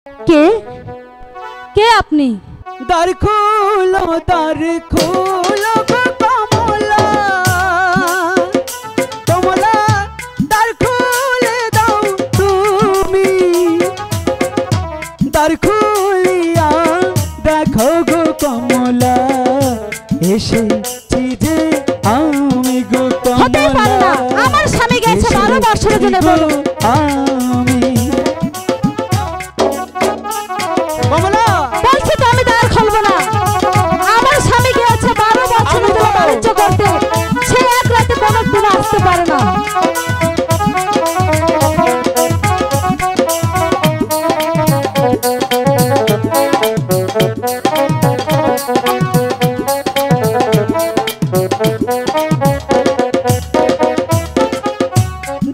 কে কে আপনি? দ্বার খোলো গো কমলা, কমলা দ্বার খুলে দাও তুমি। দ্বার খুলিয়া দেখো গো কমলা, এসেছি যে আমি গো কমলা। হতেই পারে না, আমার স্বামী গেছে 12 বছরের জন্য। বলুন আমি কমলা, বলছি তো আমি দ্বার খুলবো না। আমার স্বামী গেছে 12 বছরের জন্য বাণিজ্য করতে, সে এক রাতে কোনো দিন আসতে পারে না।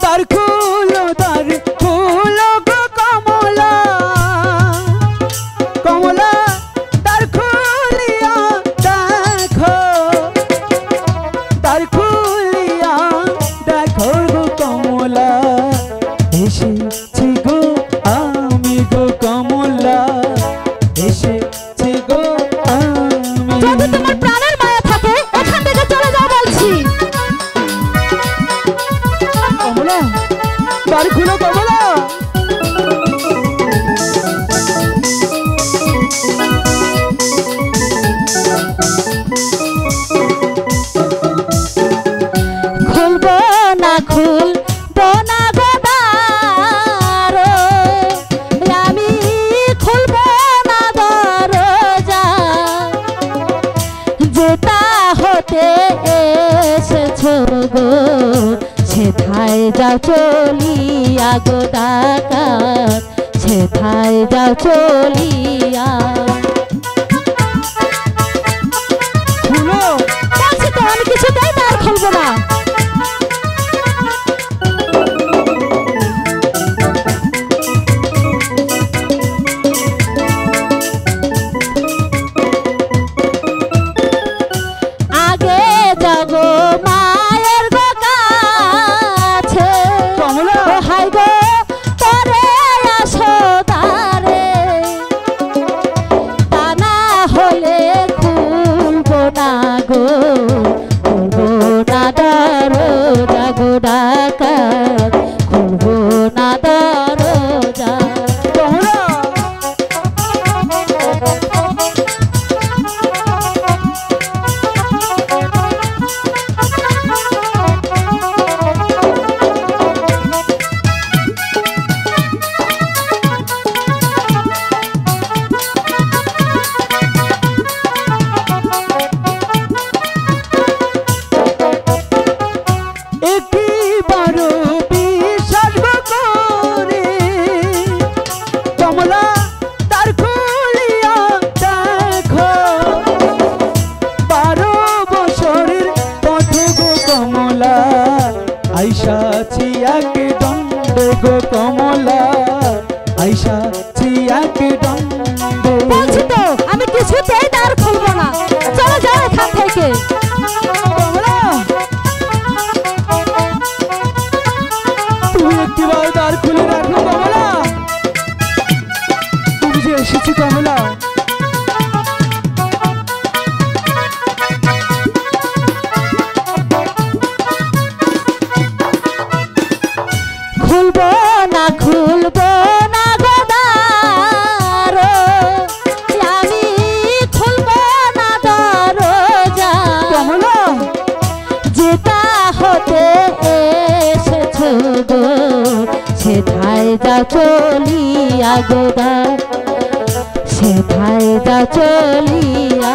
দ্বার খোলো গো কমলা, কমলা দ্বার খুলিয়া দেখো, দ্বার খুলিয়া দেখো গো কমলা, এসেছি গো আমি গো কমলা, এসেছি গো আমি। যদি তোমার প্রাণের মায়া থাকে এখান থেকে চলে যাও বলছি। কমলা দ্বার খুলো কমলা। খুলবো না খুলবো না গো দ্বার, আমি খুলবো না দরজা। যেটা হতে এসেছো গো সেথায় যাও চলিয়া গো ডাকাত, সেথায় যাও চলিয়া। খুলো বলছি তো আমি কিছুতেই দ্বার খুলবো না। আগে যাগো মায়ের গো কাছে, কমলা। ও হাই গো পরে আসো দ্বারে। তা না হলে খুলবো না গো, খুলবো না দরজা গো ডাকাত, খুলবো না দরজা। কমলা একবারও বিশ্বাস করে, কমলা দ্বার খুলিয়া দেখো, 12 বছরের পথ গো কমলা, আইসাছি এক দণ্ডে গো কমলা, আইসাছি এক দণ্ডে। বলছি তো আমি কিছুতেই দ্বার খুলবো না, চলে যাও এখান থেকে। কমলা তুমি একটিবার দ্বার খুলে রাখো কমলা, তুমি যে এসেছি কমলা। খুলবো না খুলবো না গো দ্বার, আমি খুলবো না দরজা। কমলা যেটা হতে এসেছো গো সেথায় যাও চলিয়া গো দ্বার, সেথায় যাও চলিয়া।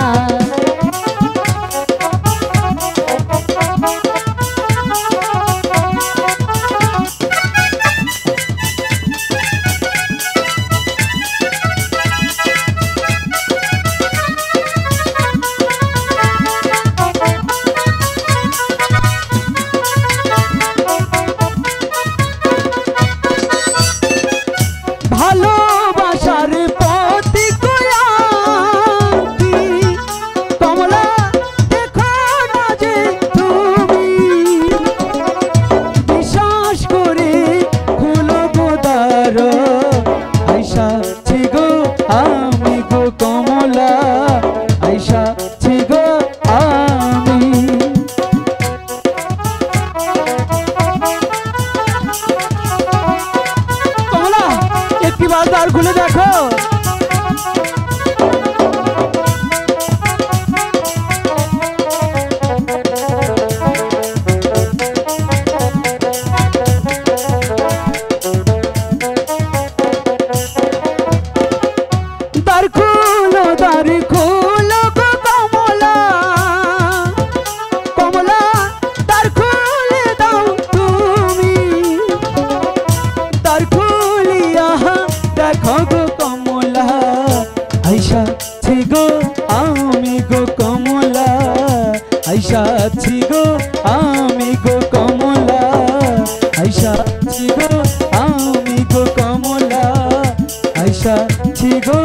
ভালোবাসার পথ কয়া খুলে দেখো। দ্বার খুলো গো কমলা, কমলা দ্বার খুলে দাও তুমি। দ্বার খুলিয়া দেখো গো কমলা, আইসাছি গো আমি গো কমলা, আইসাছি গো আমি গো কমলা, আইসাছি গো আমি গো কমলা, আইসাছি গো